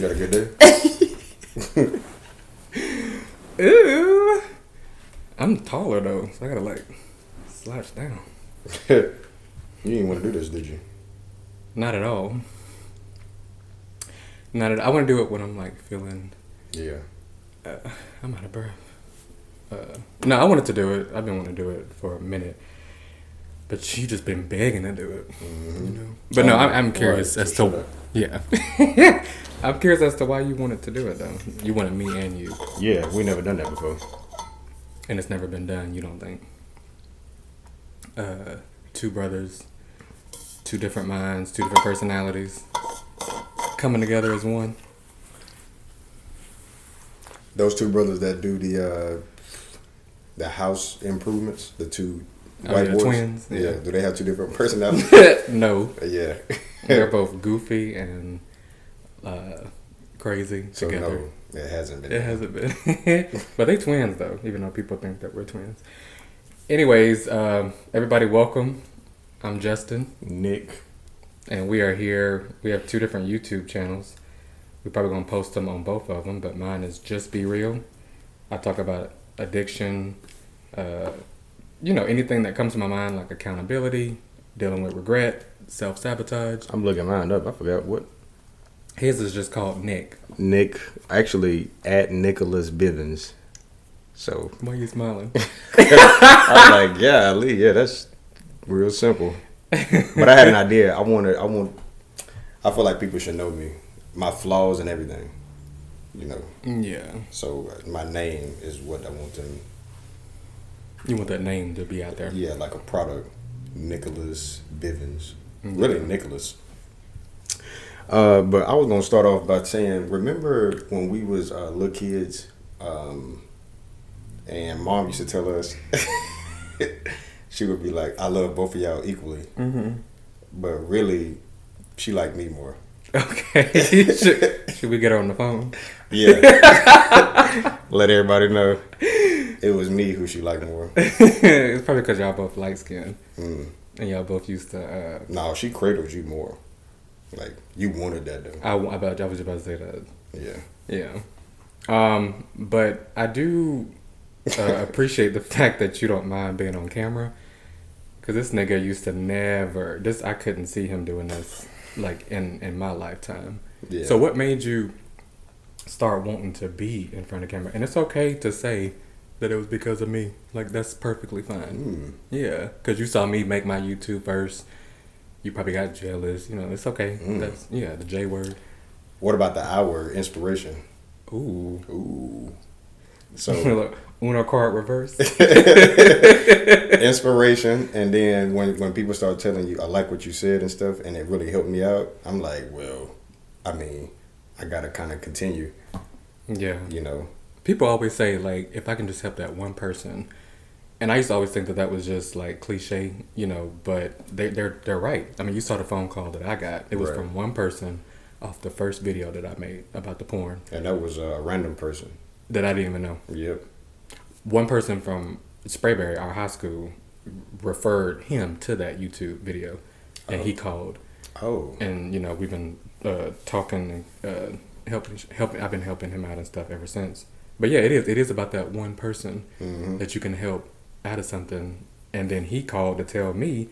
You got a good day? Ew. I'm taller though, so I gotta like slouch down. You didn't want to do this, did you? Not at all. Not at. I want to do it when I'm like feeling. Yeah. I'm out of breath. No, I wanted to do it. I've been wanting to do it for a minute, but she just been begging to do it. Mm-hmm. You know. But no, I'm curious Right, as so to yeah. I'm curious as to why you wanted to do it though. You wanted me and you, Yeah, we never done that before. and it's never been done. You don't think? Two brothers, two different minds, two different personalities, coming together as one. Those two brothers that do the house improvements, the two white the boys. twins. Yeah. Do they have two different personalities? No, Yeah. they're both goofy and crazy So together. no, it hasn't been. It hasn't been. But they twins though, even though people think that we're twins. Anyways, everybody welcome. I'm Justin, Nick. and we are here. We have two different YouTube channels. We're probably going to post them on both of them, but mine is Just Be Real. I talk about addiction, anything that comes to my mind, like accountability, dealing with regret, self-sabotage. I'm looking mine up. I forgot what. His is just called Nick. Nick, actually, at Nicholas Bivens. So Why are you smiling? I was like, yeah, Lee, yeah, that's real simple. But I had an idea. I feel like people should know me, my flaws and everything, you know. Yeah. So my name is what I want them. You want that name to be out there. Yeah, like a product, Nicholas Bivens. Really, Nicholas. But I was gonna start off by saying, remember when we was little kids, and Mom used to tell us, she would be like, "I love both of y'all equally," but really, she liked me more. Okay. Should we get her on the phone? Yeah. Let everybody know it was me who she liked more. It's probably because y'all both light skinned. And y'all both used to. No, she cradled you more. Like, you wanted that though. I was just about to say that. Yeah. Yeah. But I do appreciate the fact that you don't mind being on camera. Because this nigga used to never. I couldn't see him doing this, like, in my lifetime. Yeah. So what made you start wanting to be in front of camera? And it's okay to say that it was because of me. Like, that's perfectly fine. Yeah. Because you saw me make my YouTube first. You probably got jealous. You know, it's okay. That's the J word. What about the hour inspiration? Ooh. So Uno card reverse. inspiration, and then when people start telling you I like what you said and stuff, and it really helped me out, I'm like, well, I mean, I gotta kind of continue. Yeah. You know. People always say, like, if I can just help that one person. And I used to always think that was just like cliche, you know, but they're right. I mean, you saw the phone call that I got. It was Right. from one person off the first video that I made about the porn. And that was a random person. That I didn't even know. Yep. One person from Sprayberry, our high school, referred him to that YouTube video. And he called. Oh. And, you know, we've been talking and helping. I've been helping him out and stuff ever since. But yeah, it is about that one person that you can help out of something. And then he called to tell me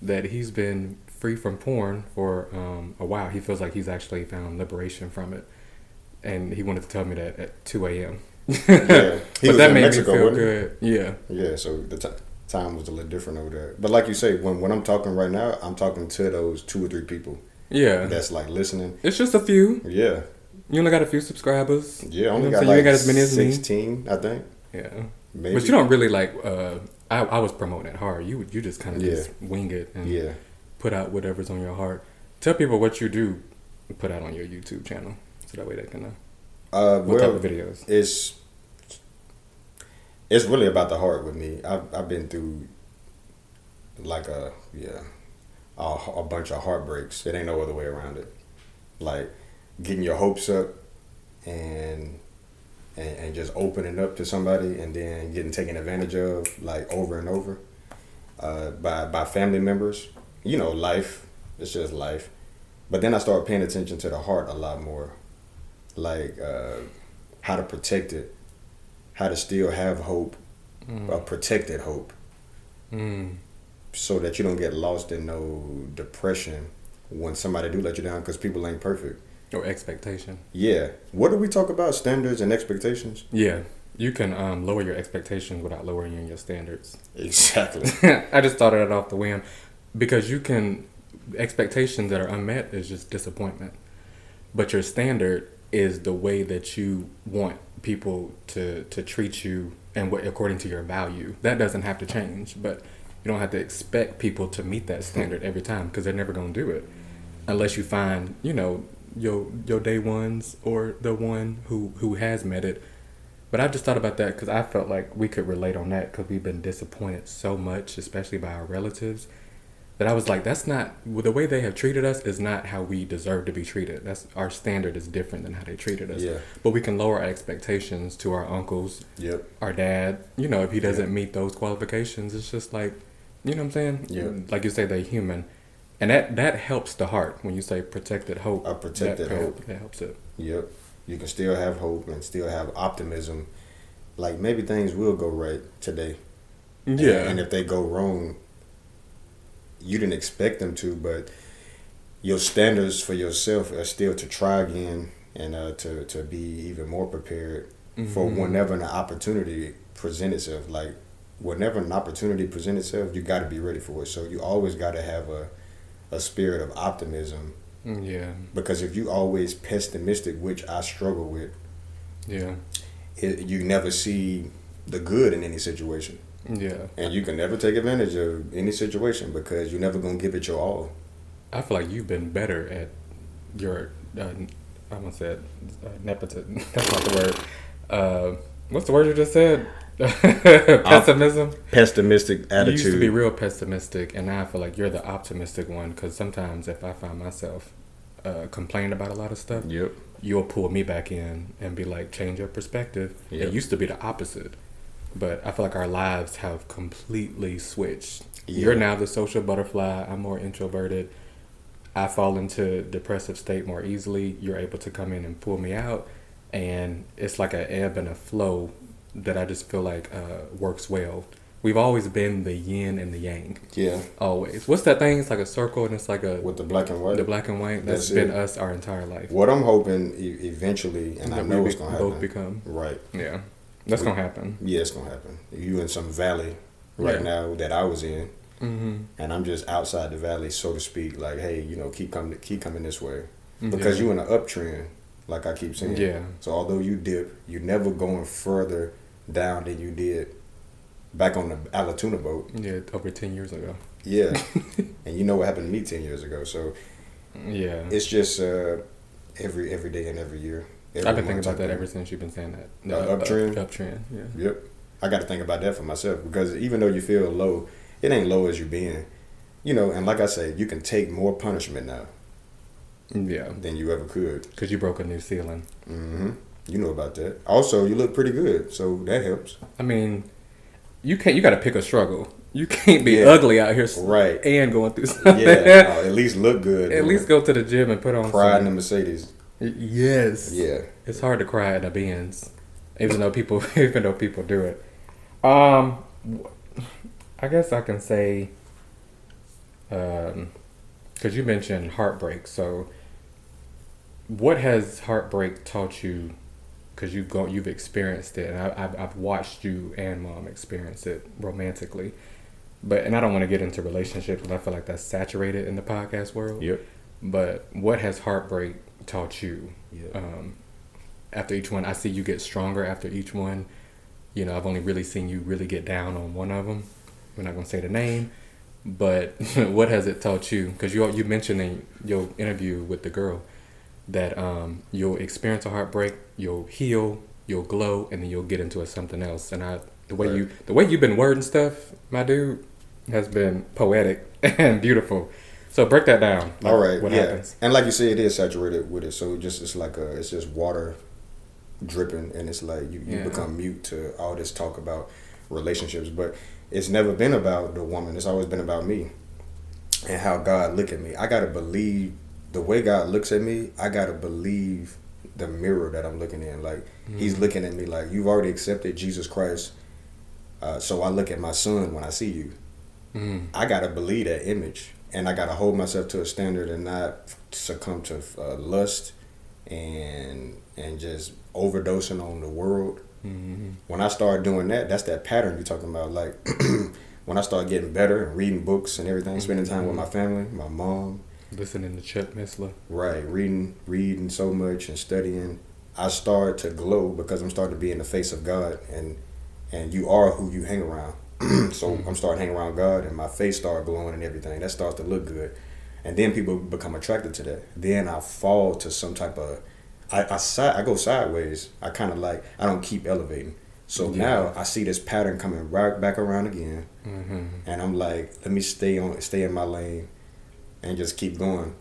that he's been free from porn for a while. He feels like he's actually found liberation from it. And he wanted to tell me that at 2 a.m. Yeah. But that made Mexico, me feel wasn't he? good. Yeah. Yeah, so the time was a little different over there. But like you say, when I'm talking right now, I'm talking to those 2 or 3 people Yeah. that's like listening. It's just a few. Yeah. You only got a few subscribers. Yeah, I only You know what got I'm saying? You like ain't got as many as me. 16, I think. Yeah. Maybe. But you don't really like. I was promoting it hard. You just kind of Yeah. just wing it and Yeah. put out whatever's on your heart. Tell people what you do. Put out on your YouTube channel so that way they can know what type of videos. It's really about the heart with me. I've been through like a bunch of heartbreaks. It ain't no other way around it. Like getting your hopes up and just opening up to somebody and then getting taken advantage of like over and over by family members. You know, life. It's just life. But then I started paying attention to the heart a lot more. like how to protect it, how to still have hope, protected hope, so that you don't get lost in no depression when somebody do let you down, because people ain't perfect. Or expectation. Yeah. What do we talk about? Standards and expectations? Yeah. You can lower your expectations without lowering your standards. Exactly. I just thought of that off the whim. Because you can, expectations that are unmet is just disappointment. But your standard is the way that you want people to treat you and what according to your value. That doesn't have to change, but you don't have to expect people to meet that standard every time, because they're never going to do it. Unless you find, your day ones or the one who has met it. But I just thought about that because I felt like we could relate on that, because we've been disappointed so much, especially by our relatives, that I was like, that's not, the way they have treated us is not how we deserve to be treated. That's, our standard is different than how they treated us. Yeah. But we can lower our expectations to our uncles, Yep. our dad. If he doesn't meet those qualifications, it's just like, you know what I'm saying? Yeah. Like you say, they're human. And that helps the heart when you say protected hope. A protected hope. That helps it. Yep. You can still have hope and still have optimism. Like, maybe things will go right today. Yeah. And if they go wrong, you didn't expect them to, but your standards for yourself are still to try again and to be even more prepared for whenever an opportunity presents itself. Like, whenever an opportunity presents itself, you got to be ready for it. So you always got to have a spirit of optimism. Yeah. Because if you always pessimistic, which I struggle with, Yeah. you never see the good in any situation. Yeah. And you can never take advantage of any situation because you're never going to give it your all. I feel like you've been better at your, I'm going to say nepotism. That's not the word. What's the word you just said? Pessimism? Pessimistic attitude. You used to be real pessimistic, and now I feel like you're the optimistic one, because sometimes if I find myself complaining about a lot of stuff, Yep. you'll pull me back in and be like, change your perspective. Yep. It used to be the opposite. But I feel like our lives have completely switched. Yeah. You're now the social butterfly. I'm more introverted. I fall into depressive state more easily. You're able to come in and pull me out. And it's like an ebb and a flow that I just feel like works well. We've always been the yin and the yang. Yeah. Always. What's that thing? It's like a circle, and it's like a... With the black and white. The black and white. That's been us our entire life. What I'm hoping eventually, and I know it's going to happen. Both become. Right. Yeah. That's going to happen. Yeah, it's going to happen. You in some valley right now that I was in, and I'm just outside the valley, so to speak. Like, hey, keep coming this way, because you in an uptrend, like I keep saying. Yeah. So although you dip, you're never going further down than you did back on the Alatuna boat. Yeah, over 10 years ago. Yeah, and you know what happened to me 10 years ago. So yeah, it's just every day and every year. I've been thinking about that ever since you've been saying that. Uptrend? Uptrend, yeah. Yep. I got to think about that for myself, because even though you feel low, it ain't low as you been. And like I said, you can take more punishment now. Yeah. Than you ever could. Because you broke a new ceiling. Mm-hmm. You know about that. Also, you look pretty good, so that helps. I mean, you got to pick a struggle. You can't be ugly out here, right? And going through something. Yeah, no, at least look good. At least go to the gym and put on. Cry in the Mercedes. Yes. Yeah. It's hard to cry in a Benz, even though people do it. I guess I can say, because you mentioned heartbreak. So, what has heartbreak taught you? Because you've experienced it, and I've watched you and Mom experience it romantically. And I don't want to get into relationships, because I feel like that's saturated in the podcast world. Yep. But what has heartbreak taught you? Yep. After each one, I see you get stronger after each one. I've only really seen you really get down on one of them. We're not going to say the name. But what has it taught you? Because you mentioned in your interview with the girl that you'll experience a heartbreak, you'll heal, you'll glow, and then you'll get into something else. And the way you've been wording stuff, my dude, has been poetic and beautiful. So break that down. All right. What happens? And like you said, it is saturated with it. So it's just water dripping, and it's like you become mute to all this talk about relationships. But it's never been about the woman. It's always been about me and how God look at me. I gotta believe the way God looks at me. I gotta believe the mirror that I'm looking in. Like he's looking at me like you've already accepted Jesus Christ. So I look at my son when I see you. I gotta believe that image, and I gotta hold myself to a standard and not succumb to lust and just overdosing on the world. When I start doing that, that's that pattern you're talking about. Like when I start getting better and reading books and everything, spending time with my family, my mom, listening to Chuck Missler, right, reading so much and studying, I start to glow because I'm starting to be in the face of God, and you are who you hang around. So I'm starting hanging around God, and my face started glowing and everything. That starts to look good, and then people become attracted to that. Then I fall to some type of I go sideways. I kind of like I don't keep elevating. So now I see this pattern coming right back around again, and I'm like, let me stay in my lane, and just keep going.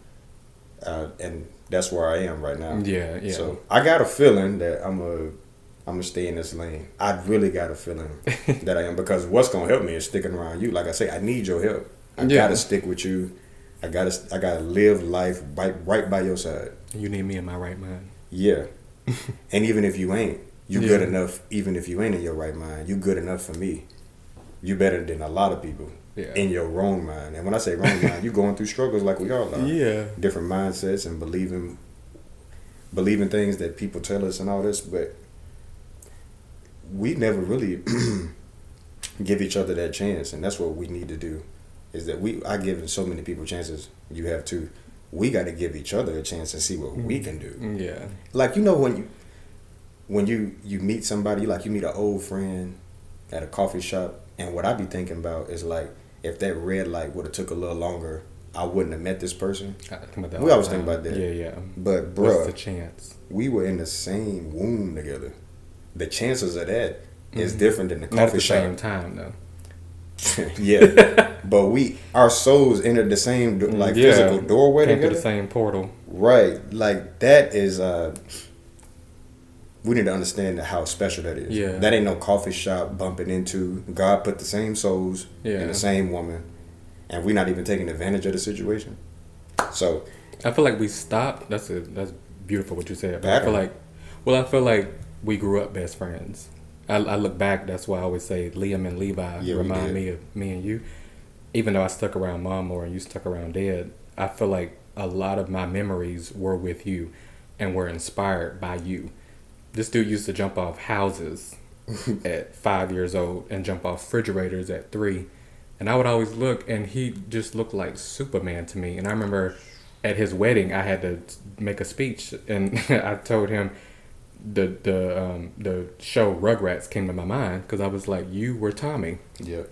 And that's where I am right now. Yeah. So I got a feeling that I'm gonna stay in this lane. I really got a feeling that I am, because what's gonna help me is sticking around you. Like I say, I need your help. I gotta stick with you. I gotta live life right by your side. You need me in my right mind. Yeah. And even if you ain't, you good enough. Even if you ain't in your right mind, you good enough for me. You better than a lot of people in your wrong mind. And when I say wrong mind, you going through struggles like we all are. Yeah. Different mindsets and believing things that people tell us and all this, but we never really give each other that chance, and that's what we need to do. Is that I give so many people chances. You have too. We got to give each other a chance and see what we can do. Yeah. Like when you meet somebody, like you meet an old friend at a coffee shop, and what I be thinking about is like if that red light would have took a little longer, I wouldn't have met this person. We always think about that. Yeah. But bruh, what's the chance? We were in the same womb together. The chances of that is different than the coffee shop. Not at the same time though. Yeah, but our souls entered the same physical doorway came together. To the same portal. Right, like that is. We need to understand how special that is. Yeah, that ain't no coffee shop bumping into. God put the same souls in the same woman, and we're not even taking advantage of the situation. So, I feel like we stopped. That's beautiful what you said. But I feel like we grew up best friends. I look back, that's why I always say Liam and Levi remind me of me and you. Even though I stuck around Mom more and you stuck around Dad, I feel like a lot of my memories were with you and were inspired by you. This dude used to jump off houses at 5 years old and jump off refrigerators at 3. And I would always look, and he just looked like Superman to me. And I remember at his wedding, I had to make a speech, and I told him, the show Rugrats came to my mind because I was like, you were Tommy. Yeah.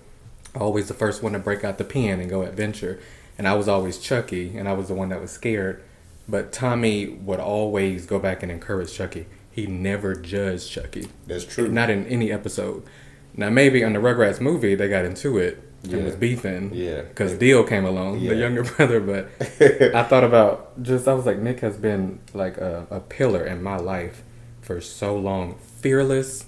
Always the first one to break out the pen and go adventure. And I was always Chucky, and I was the one that was scared. But Tommy would always go back and encourage Chucky. He never judged Chucky. That's true. Not in any episode. Now, maybe on the Rugrats movie, they got into it and was beefing. Yeah. Because Dio came along, the younger brother. But I thought about I was like, Nick has been like a pillar in my life for so long. Fearless,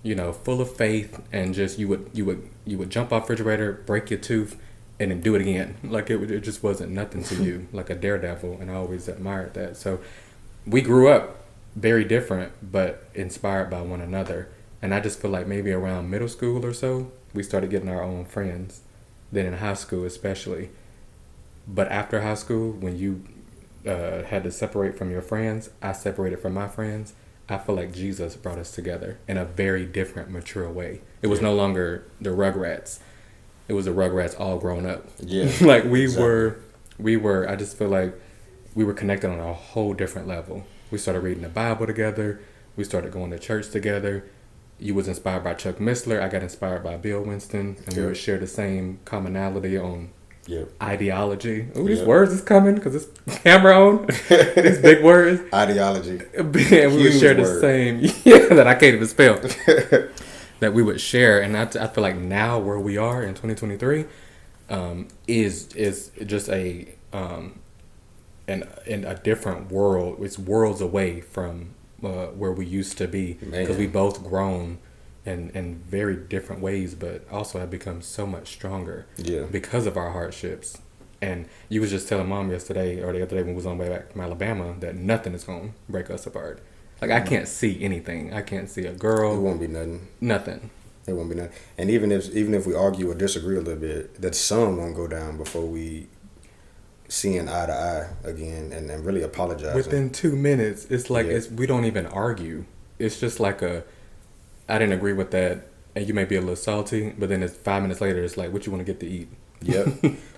full of faith, and just you would jump off refrigerator, break your tooth, and then do it again. Like it just wasn't nothing to you, like a daredevil, and I always admired that. So we grew up very different, but inspired by one another. And I just feel like maybe around middle school or so, we started getting our own friends. Then in high school especially. But after high school, when you had to separate from your friends, I separated from my friends. I feel like Jesus brought us together in a very different, mature way. It was no longer the Rugrats. It was the Rugrats all grown up. Yeah. Like we were, I just feel like we were connected on a whole different level. We started reading the Bible together. We started going to church together. You was inspired by Chuck Missler. I got inspired by Bill Winston. And we would share the same commonality on ideology. Oh, these words is coming because it's camera on. These big words. Ideology. And we would share the same. That I can't even spell. That we would share. And I feel like now where we are in 2023 is just in a different world. It's worlds away from where we used to be, because we both grown in very different ways, but also have become so much stronger because of our hardships And you was just telling mom yesterday or the other day when we was on the way back from Alabama that nothing is gonna break us apart. Like I can't see anything. I can't see a It girl. won't be nothing. Nothing. It won't be nothing. And even if we argue or disagree a little bit, that sun won't go down before we seeing eye to eye again and really apologizing. Within 2 minutes, it's like Yeah. we don't even argue. It's just like I didn't agree with that, and you may be a little salty, but then it's 5 minutes later. It's like, what you want to get to eat? Yep.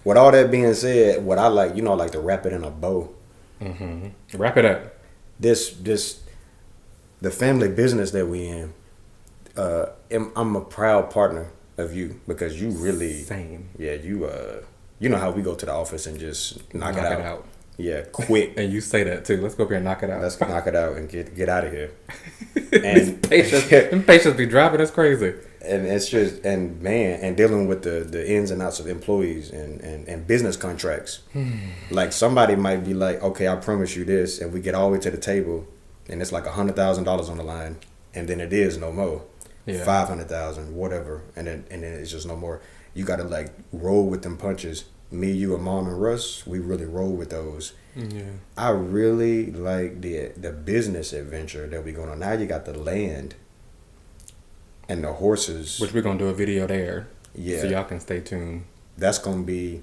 With all that being said, what I like, I like to wrap it in a bow. Mm-hmm. Wrap it up. The family business that we in, I'm a proud partner of you because you really, Same. yeah, you know how we go to the office and just knock it out. Yeah, quick. And you say that too. Let's go up here and knock it out. Let's knock it out and get out of here. And patients be driving us crazy. And it's just and dealing with the ins and outs of employees and business contracts. Like somebody might be like, okay, I promise you this, and we get all the way to the table, and it's like $100,000 on the line, and then it is no more. Yeah. 500,000, whatever, and then it's just no more. You got to like roll with them punches. Me, you, and Mom and Russ, we really roll with those. Yeah. I really like the business adventure that we going on. Now you got the land and the horses. Which we're going to do a video there. Yeah. So y'all can stay tuned. That's going to be,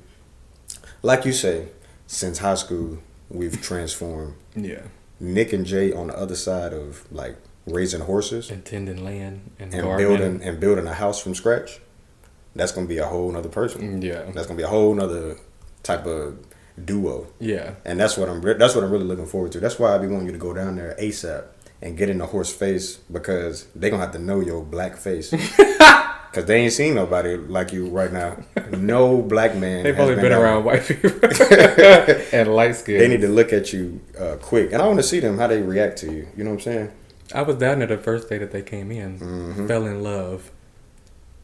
like you say, since high school, we've transformed. Yeah. Nick and Jay on the other side of like raising horses And tending land and building a house from scratch. That's going to be a whole nother person. Yeah. That's going to be a whole nother type of duo. Yeah. And that's what I'm really looking forward to. That's why I be wanting you to go down there ASAP and get in the horse face because they going to have to know your black face. Because they ain't seen nobody like you right now. No black man. They've only been around white people and light skin. They need to look at you quick. And I want to see them, how they react to you. You know what I'm saying? I was down there the first day that they came in, fell in love.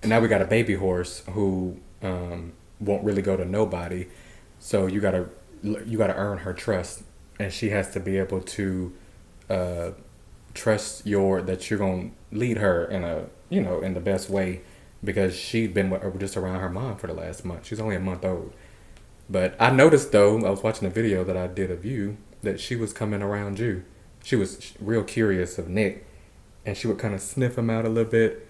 And now we got a baby horse who won't really go to nobody. So you gotta earn her trust, and she has to be able to trust that you're gonna lead her in the best way, because she'd been just around her mom for the last month. She's only a month old. But I noticed though, I was watching a video that I did of you, that she was coming around you. She was real curious of Nick, and she would kind of sniff him out a little bit.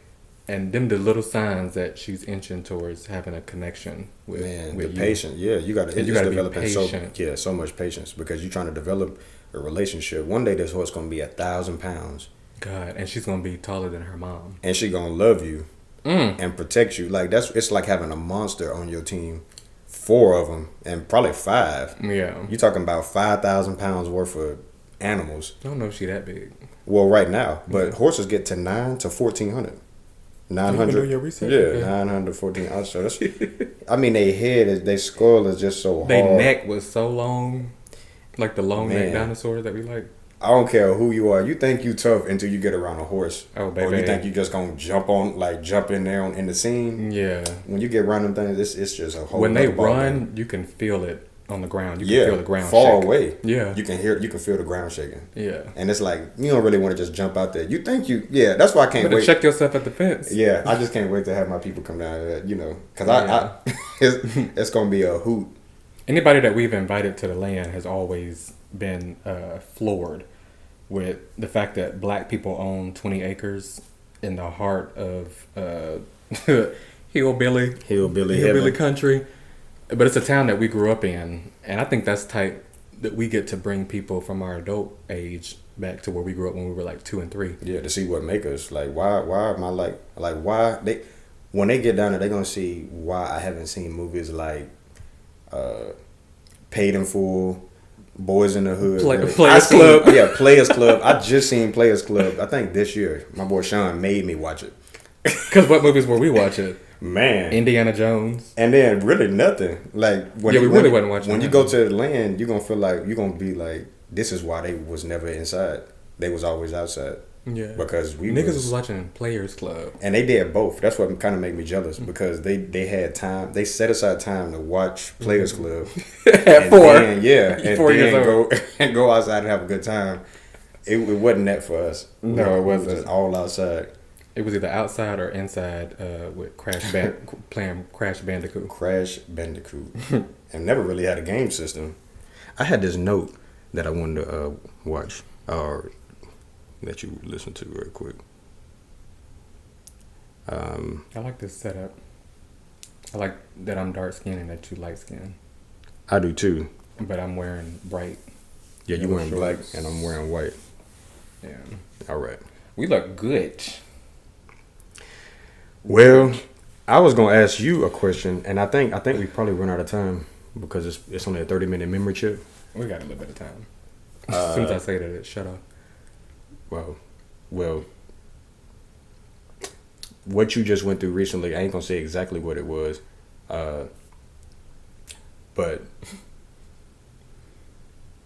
And them the little signs that she's inching towards having a connection with the you. patience. Yeah, you got to Be patient. So much patience because you're trying to develop a relationship. One day this horse gonna be 1,000 pounds. God, and she's gonna be taller than her mom. And she gonna love you and protect you. Like it's like having a monster on your team. 4 of them and probably 5. Yeah, You talking about 5,000 pounds worth of animals. I don't know if she that big. Well, right now, but horses get to 9 to 1,400. 900. You do your research? Yeah, Okay. 900, 14. So that's, I mean, their skull is just so hard. Their neck was so long, like the long neck Man. dinosaurs that we like. I don't care who you are. You think you tough until you get around a horse. Oh, baby. Or you think you just gonna jump in there in the scene. Yeah. When you get around them things, it's just a whole. When they nother ball run, game. you can feel it on the ground. You can feel the ground far shake. away. Yeah. You can feel the ground shaking. Yeah. And it's like you don't really want to just jump out there. You think that's why I can't Better wait. check yourself at the fence. Yeah, I just can't wait to have my people come down there, because Yeah. it's gonna be a hoot. Anybody that we've invited to the land has always been floored with the fact that black people own 20 acres in the heart of hillbilly heaven. country. But it's a town that we grew up in, and I think that's tight that we get to bring people from our adult age back to where we grew up when we were like 2 and 3. Yeah, to see what make us like. Why am I like why they when they get down there, they're gonna see why I haven't seen movies like Paid in Full, Boys in the Hood. Players Club. Yeah, Players Club. I just seen Players Club. I think this year. My boy Sean made me watch it. Because what movies were we watching? Man, Indiana Jones. and then really nothing. Like when Yeah, we really wasn't watching When you that. go to the land, you're gonna feel like you're gonna be like, this is why they was never inside. They was always outside. Yeah. Because we Niggas was watching Players Club. and they did both. That's what kind of made me jealous because they had time. They set aside time to watch Players Club At and 4. then, and 4 years then old. go outside and have a good time. It wasn't that for us. No, it was wasn't. just all outside. It was either outside or inside with playing Crash Bandicoot. Crash Bandicoot. And never really had a game system. I had this note that I wanted to watch or let you listen to real quick. I like this setup. I like that I'm dark skinned and that you light skinned. I do too. But I'm wearing bright. Yeah, you wearing black and I'm wearing white. Yeah. All right. We look good. Well, I was gonna ask you a question, and I think we probably run out of time because it's only a 30-minute memory chip. We got a little bit of time. As soon as I say that, it shut off. Well, what you just went through recently, I ain't gonna say exactly what it was, but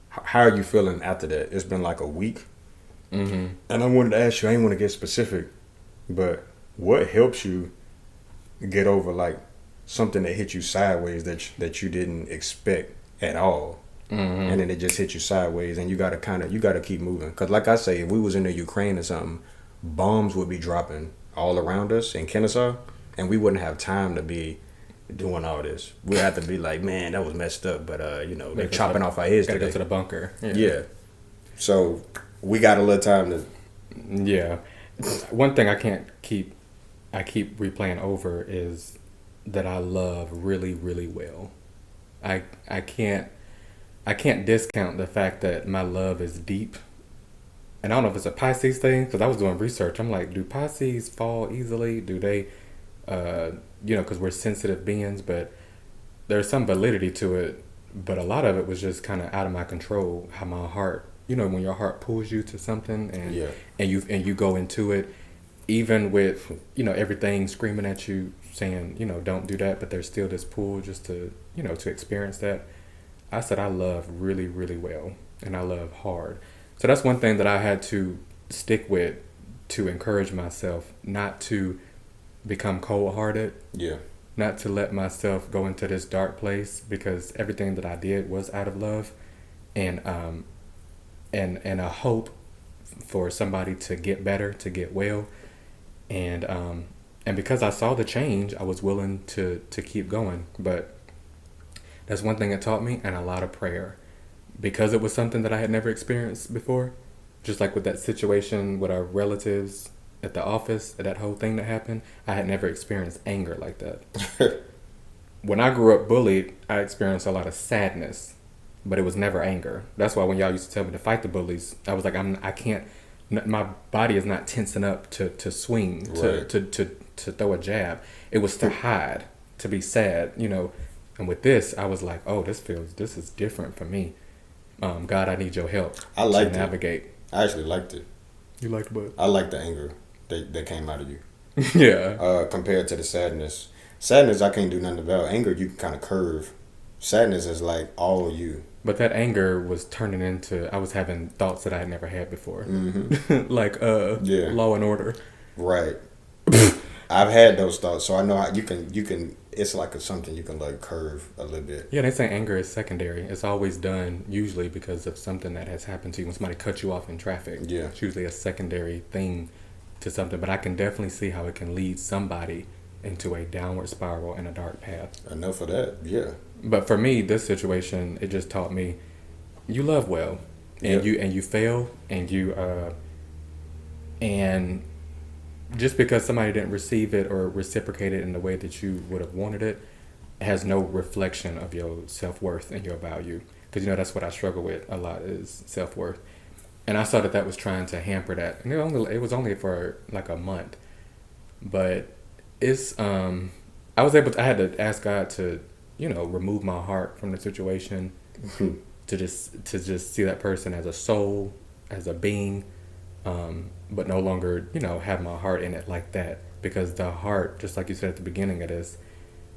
how are you feeling after that? It's been like a week, and I wanted to ask you. I ain't want to get specific, but what helps you get over like something that hit you sideways that you didn't expect at all? And then it just hit you sideways, and you gotta keep moving. Cause like I say, if we was in the Ukraine or something, bombs would be dropping all around us in Kennesaw, and we wouldn't have time to be doing all this. We'd have to be like, man, that was messed up, but they're chopping off our heads. Gotta go to the bunker. Yeah. So we got a little time to. Yeah. One thing I keep replaying over is that I love really, really well. I can't discount the fact that my love is deep. And I don't know if it's a Pisces thing, because I was doing research. I'm like, do Pisces fall easily? Do they, because we're sensitive beings, but there's some validity to it. But a lot of it was just kind of out of my control, how my heart, when your heart pulls you to something and you go into it, even with, everything screaming at you saying, don't do that, but there's still this pull just to, to experience that. I said I love really, really well, and I love hard. So that's one thing that I had to stick with to encourage myself not to become cold-hearted. Yeah. Not to let myself go into this dark place, because everything that I did was out of love and a hope for somebody to get better, to get well. And because I saw the change, I was willing to keep going. But that's one thing it taught me, and a lot of prayer. Because it was something that I had never experienced before. Just like with that situation with our relatives at the office, that whole thing that happened, I had never experienced anger like that. When I grew up bullied, I experienced a lot of sadness, but it was never anger. That's why when y'all used to tell me to fight the bullies, I was like, I can't, my body is not tensing up to swing, right, to throw a jab. It was to hide, to be sad, And with this, I was like, oh, this is different for me. God, I need your help to navigate. I actually liked it. You liked what? I liked the anger that came out of you. Yeah. Compared to the sadness. Sadness, I can't do nothing about. Anger, you can kind of curve. Sadness is like all you. But that anger was turning into, I was having thoughts that I had never had before. Like, Law and Order. Right. I've had those thoughts, so I know how you can. It's like something you can like curve a little bit. Yeah, they say anger is secondary. It's always done usually because of something that has happened to you. When somebody cuts you off in traffic, yeah, it's usually a secondary thing to something. But I can definitely see how it can lead somebody into a downward spiral and a dark path. Enough of that, yeah. But for me, this situation, it just taught me, you love well, and you fail, and just because somebody didn't receive it or reciprocate it in the way that you would have wanted it, has no reflection of your self-worth and your value. Because, that's what I struggle with a lot is self-worth. And I saw that was trying to hamper that. And it was only for like a month. But it's, I had to ask God to, remove my heart from the situation, to just see that person as a soul, as a being, but no longer, have my heart in it like that. Because the heart, just like you said at the beginning of this,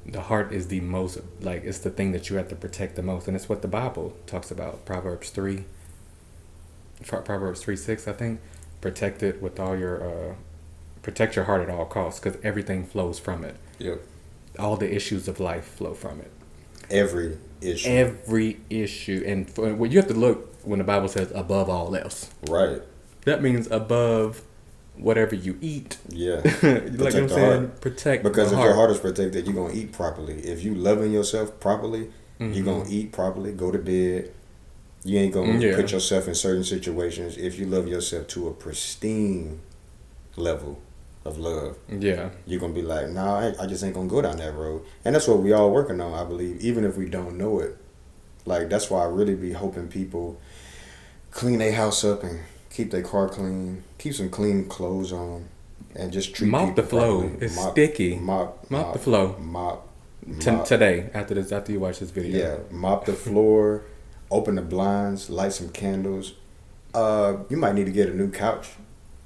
the heart is the most, like, it's the thing that you have to protect the most. And it's what the Bible talks about. Proverbs 3:6, I think. Protect it with all your, protect your heart at all costs, because everything flows from it. Yep. All the issues of life flow from it. Every issue. And you have to look when the Bible says above all else. Right. That means above whatever you eat. Yeah. Like what I'm saying, protect because the if heart. your heart is protected, you're gonna eat properly. If you loving yourself properly, Mm-hmm. you're gonna eat properly, go to bed. You ain't gonna Yeah. put yourself in certain situations if you love yourself to a pristine level of love. Yeah. You're gonna be like, nah, I just ain't gonna go down that road. And that's what we all working on, I believe, even if we don't know it. Like that's why I really be hoping people clean their house up and keep their car clean, keep some clean clothes on, and just treat Mop people the flow. properly. It's sticky. Mop the flow. Mop. Today, after you watch this video. Yeah, mop the floor, open the blinds, light some candles. You might need to get a new couch.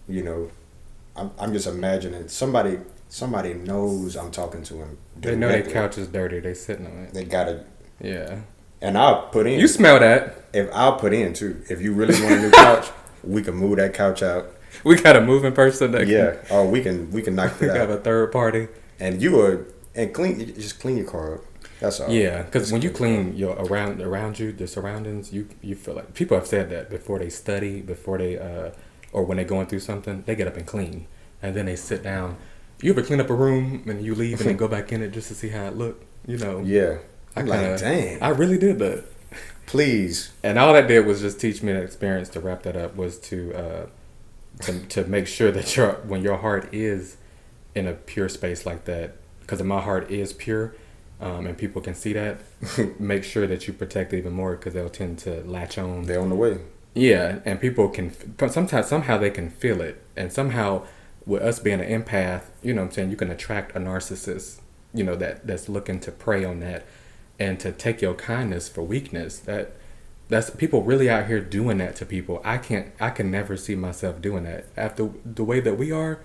You know, I'm just imagining somebody knows I'm talking to him. They know their couch is dirty. They sitting on it. They gotta. Yeah. And I'll put in. You smell that? I'll put in too. If you really want a new couch, we can move that couch out. We got a moving person. Yeah. Oh, we can knock We it have out. a third party. And just clean your car up. That's all. Yeah, because when you clean your around you, the surroundings, you feel like people have said that before they study, before they or when they're going through something, they get up and clean, and then they sit down. You ever clean up a room and you leave and then go back in it just to see how it looked? You know. Yeah. I'm like, kinda, dang. I really did that. Please. And all that did was just teach me the experience. To wrap that up was to make sure that when your heart is in a pure space like that, because my heart is pure, and people can see that. Make sure that you protect it even more because they'll tend to latch on. They're on the way. Yeah, and people can somehow they can feel it, and somehow with us being an empath, you know what I'm saying, you can attract a narcissist, you know, that's looking to prey on that and to take your kindness for weakness. That's people really out here doing that to people. I can never see myself doing that after the way that we are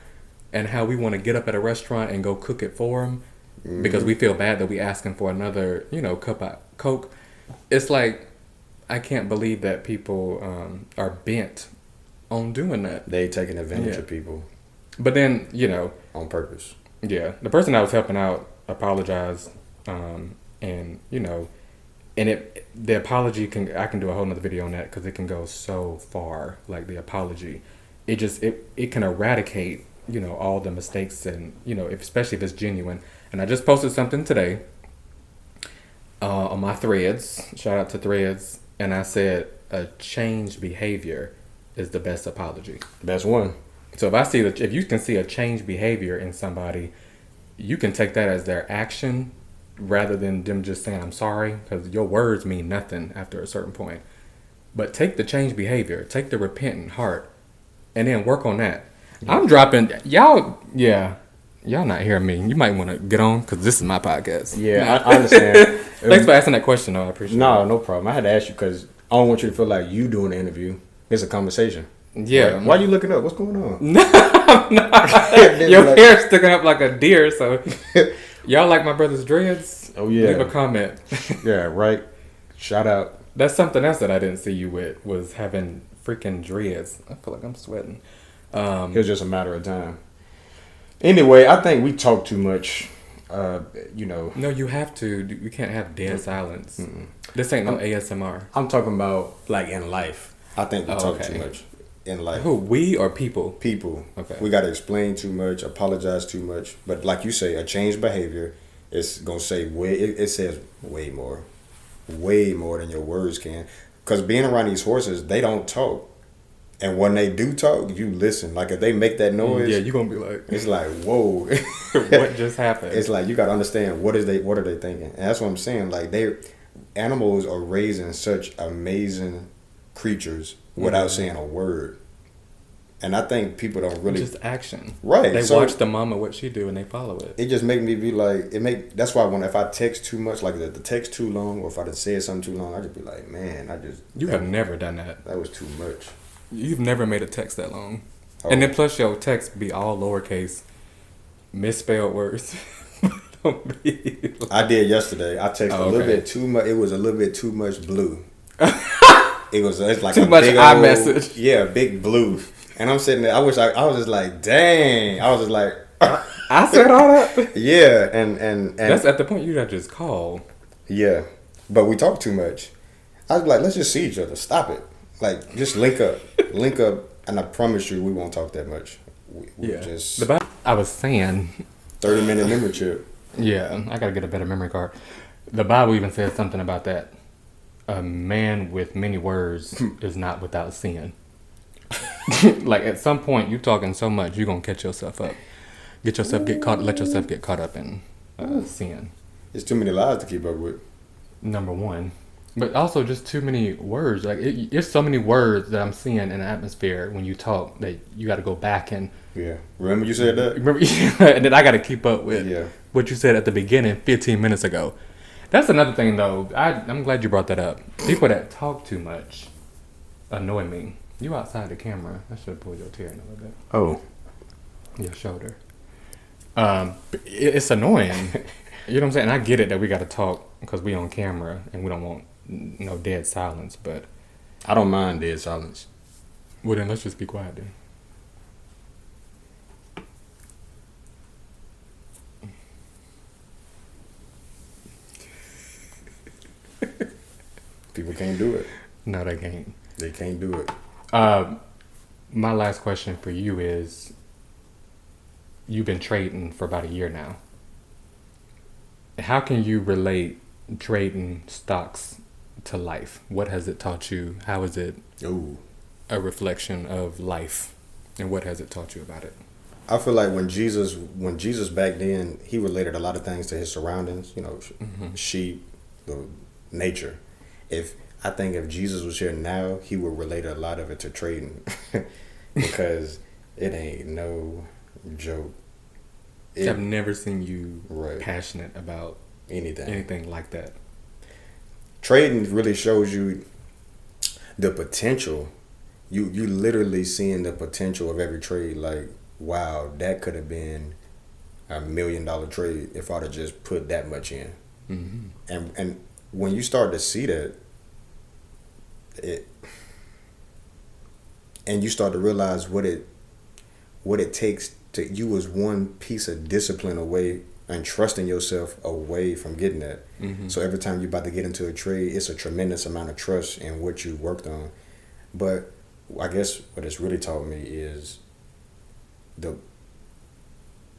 and how we want to get up at a restaurant and go cook it for them because we feel bad that we asking for another, you know, cup of Coke. It's like, I can't believe that people are bent on doing that. They taking advantage of people. But then, you know, on purpose. Yeah, the person I was helping out apologized, and you know, and the apology I can do a whole nother video on that because it can go so far. Like the apology, it can eradicate, you know, all the mistakes and, you know, especially if it's genuine. And I just posted something today on my threads. Shout out to Threads, and I said a changed behavior is the best apology. Best one. So if you can see a changed behavior in somebody, you can take that as their action rather than them just saying, I'm sorry, because your words mean nothing after a certain point. But take the changed behavior, take the repentant heart, and then work on that. I'm dropping, y'all not hearing me. You might want to get on because this is my podcast. Yeah, I understand. Thanks for asking that question, though. I appreciate it. No problem. I had to ask you because I don't want you to feel like you doing the interview. It's a conversation. Yeah. Like, why are you looking up? What's going on? No, I'm not. Your hair's sticking up like a deer, so y'all like my brother's dreads? Oh, yeah. Leave a comment. Yeah, right. Shout out. That's something else that I didn't see you with, was having freaking dreads. I feel like I'm sweating. It was just a matter of time. Anyway, I think we talk too much. You know. No, you have to. You can't have dead silence. This ain't no ASMR. I'm talking about like in life. I think we talk too much in life. Who, we or people? People. Okay. We got to explain too much, apologize too much. But like you say, a changed behavior is going to say it says way more than your words can. Because being around these horses, they don't talk. And when they do talk, you listen. Like if they make that noise, Yeah, you're going to be like, it's like, whoa. what just happened? It's like you got to understand what are they thinking. And that's what I'm saying. Like animals are raising such amazing creatures without saying a word. And I think people don't really just action. Right. They watch the mama what she do and they follow it. It just make me be like that's why if I text too much, like the text too long, or if I just said something too long, I just be like, man, You have never done that. That was too much. You've never made a text that long. Oh. And then plus your text be all lowercase, misspelled words. I did yesterday. I texted a little bit too much. It was a little bit too much blue. It's like too much iMessage. Yeah, big blue. And I'm sitting there. I was just like, dang. I was just like, I said all that. Yeah, and that's at the point you gotta just call. Yeah, but we talk too much. I was like, let's just see each other. Stop it. Like, just link up, and I promise you, we won't talk that much. we just I was saying 30-minute memory chip. Yeah, I gotta get a better memory card. The Bible even says something about that. A man with many words is not without sin. Like at some point, you talking so much, you're gonna catch yourself up. Let yourself get caught up in sin. It's too many lies to keep up with. Number one, but also just too many words. Like it's so many words that I'm seeing in the atmosphere when you talk that you got to go back and Remember you said that. Remember, and then I got to keep up with what you said at the beginning 15 minutes ago. That's another thing, though. I'm glad you brought that up. People that talk too much annoy me. You outside the camera. I should have pulled your chair in a little bit. Oh. Your shoulder. It's annoying. You know what I'm saying? And I get it that we got to talk because we on camera and we don't want no dead silence, but... I don't mind dead silence. Well, then let's just be quiet then. People can't do it. No, they can't. They can't do it. My last question for you is, you've been trading for about a year now. How can you relate trading stocks to life? What has it taught you? How is it a reflection of life? And what has it taught you about it? I feel like when Jesus back then, he related a lot of things to his surroundings, sheep, the nature. If Jesus was here now, he would relate a lot of it to trading because it ain't no joke. I've never seen you passionate about anything like that. Trading really shows you the potential. You literally seeing the potential of every trade. Like, wow, that could have been $1 million trade if I'd have just put that much in. Mm-hmm. And when you start to see that, and you start to realize what it takes to, you was one piece of discipline away and trusting yourself away from getting that. Mm-hmm. So every time you're about to get into a trade, it's a tremendous amount of trust in what you worked on. But I guess what it's really taught me is the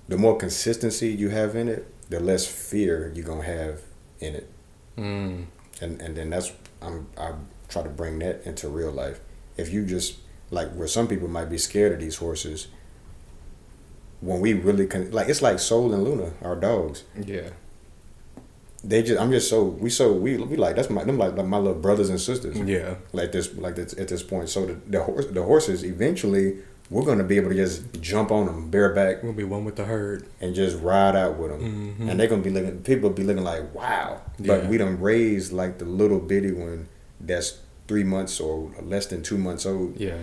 more consistency you have in it, the less fear you're gonna have in it. And then that's I try to bring that into real life. If you just like where some people might be scared of these horses, when we really it's like Soul and Luna, our dogs. Yeah. We like that's my little brothers and sisters. Yeah. At this point. So the horses eventually we're gonna be able to just jump on them bareback. We'll be one with the herd and just ride out with them. Mm-hmm. And they're gonna be looking. People be looking like wow. Yeah. But we done raised like the little bitty one that's 3 months or less than 2 months old. Yeah.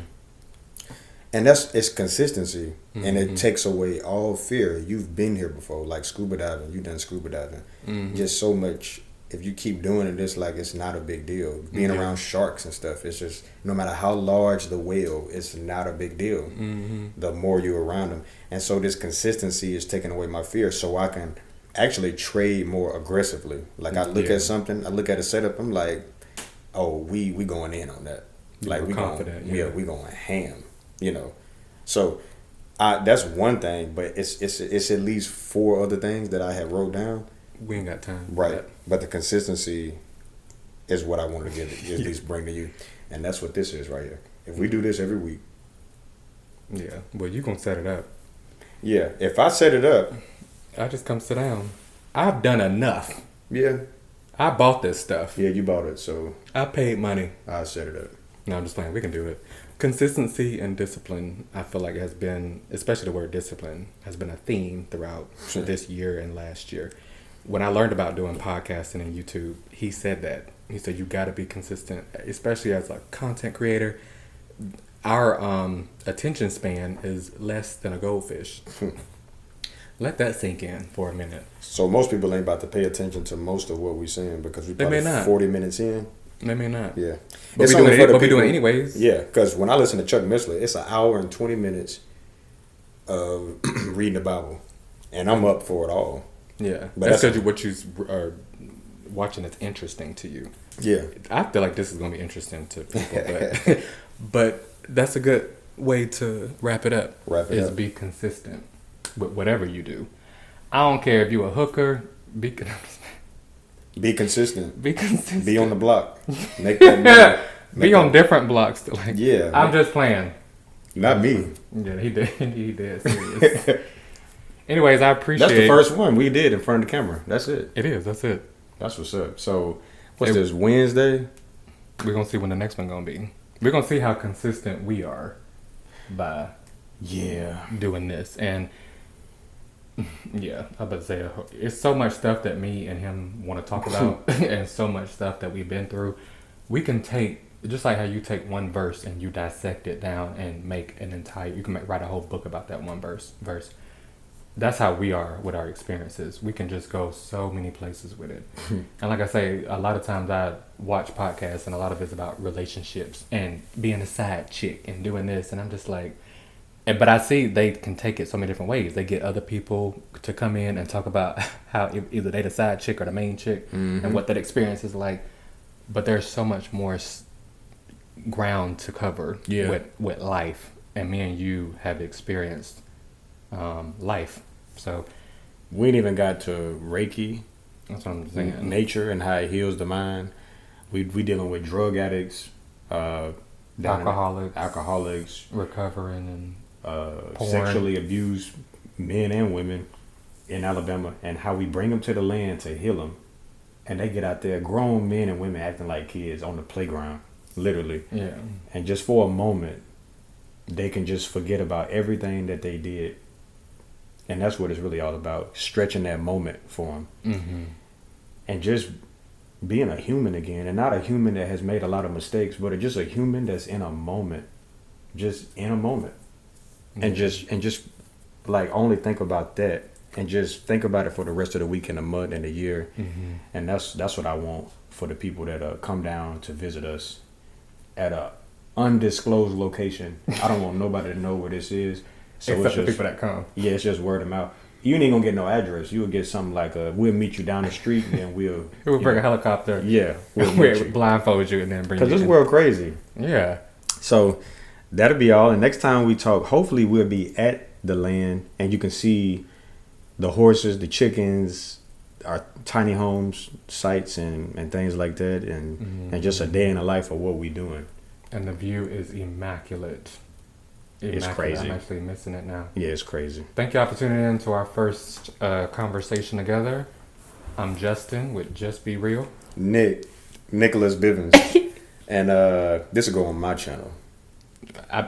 And it's consistency, and it takes away all fear. You've been here before, like scuba diving. You've done scuba diving. Mm-hmm. Just so much. If you keep doing it, it's like it's not a big deal. Being around sharks and stuff, it's just no matter how large the whale, it's not a big deal. Mm-hmm. The more you're around them, and so this consistency is taking away my fear, so I can actually trade more aggressively. Like I look at something, I look at a setup, I'm like, oh, we going in on that. Like we confident. We going ham. So that's one thing, but it's at least 4 other things that I have wrote down. We ain't got time. Right, but the consistency is what I wanted to at least bring to you, and that's what this is right here. If we do this every week, yeah, well, you gonna set it up. Yeah, if I set it up, I just come sit down. I've done enough. Yeah, I bought this stuff. Yeah, you bought it, so I paid money. I set it up. No, I'm just playing. We can do it. Consistency and discipline, I feel like has been, especially the word discipline, has been a theme throughout this year and last year. When I learned about doing podcasting and YouTube, he said that. He said, you got to be consistent, especially as a content creator. Our attention span is less than a goldfish. Let that sink in for a minute. So most people ain't about to pay attention to most of what we're saying because we probably 40 minutes in. They may not. Yeah. But we do it anyways. Yeah, because when I listen to Chuck Missler, it's 1 hour and 20 minutes of reading the Bible. And I'm up for it all. Yeah. But that's because what you are watching is interesting to you. Yeah. I feel like this is going to be interesting to people. but that's a good way to wrap it up is be consistent with whatever you do. I don't care if you're a hooker. Be consistent. Be consistent. Be on the block. Make that money. Be on different blocks. Like, yeah. I'm just playing. Not me. Yeah, he did. He did. Serious. Anyways, I appreciate. That's the first one we did in front of the camera. That's it. It is. That's it. That's what's up. So, what's this, Wednesday? We're going to see when the next one going to be. We're going to see how consistent we are by doing this. And, yeah, I'm about to say, it's so much stuff that me and him want to talk about and so much stuff that we've been through. We can take, just like how you take one verse and you dissect it down and make an entire, you can write a whole book about that one verse. That's how we are with our experiences. We can just go so many places with it. And like I say, a lot of times I watch podcasts and a lot of it's about relationships and being a side chick and doing this. And I'm just like, but I see they can take it so many different ways. They get other people to come in and talk about how either they the side chick or the main chick and what that experience is like. But there's so much more ground to cover with life. And me and you have experienced life. So we ain't even got to Reiki. That's what I'm saying. Nature and how it heals the mind. We dealing with drug addicts, alcoholics, recovering, and sexually abused men and women in Alabama, and how we bring them to the land to heal them, and they get out there, grown men and women acting like kids on the playground, literally. Yeah. And just for a moment, they can just forget about everything that they did. And that's what it's really all about, stretching that moment for them. And just being a human again, and not a human that has made a lot of mistakes, but just a human that's in a moment, and just like only think about that, and just think about it for the rest of the week and the month and the year. And that's what I want for the people that come down to visit us at a undisclosed location. I don't want nobody to know where this is. So except the people that come. Yeah, it's just word of mouth. You ain't gonna get no address. You will get something like we'll meet you down the street and then we'll bring a helicopter. Yeah, we'll blindfold you and then bring you. Because this world crazy. Yeah. So that'll be all. And next time we talk, hopefully we'll be at the land and you can see the horses, the chickens, our tiny homes, sites and things like that, and just a day in the life of what we doing. And the view is immaculate. It's crazy. I'm actually missing it now. Yeah, it's crazy. Thank y'all for tuning in to our first conversation together. I'm Justin with Just Be Real. Nicholas Bivens. And this will go on my channel.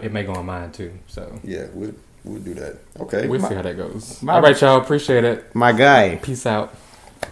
It may go on mine too. So yeah, we'll do that. Okay. We'll see how that goes. All right, y'all. Appreciate it. My guy. Peace out.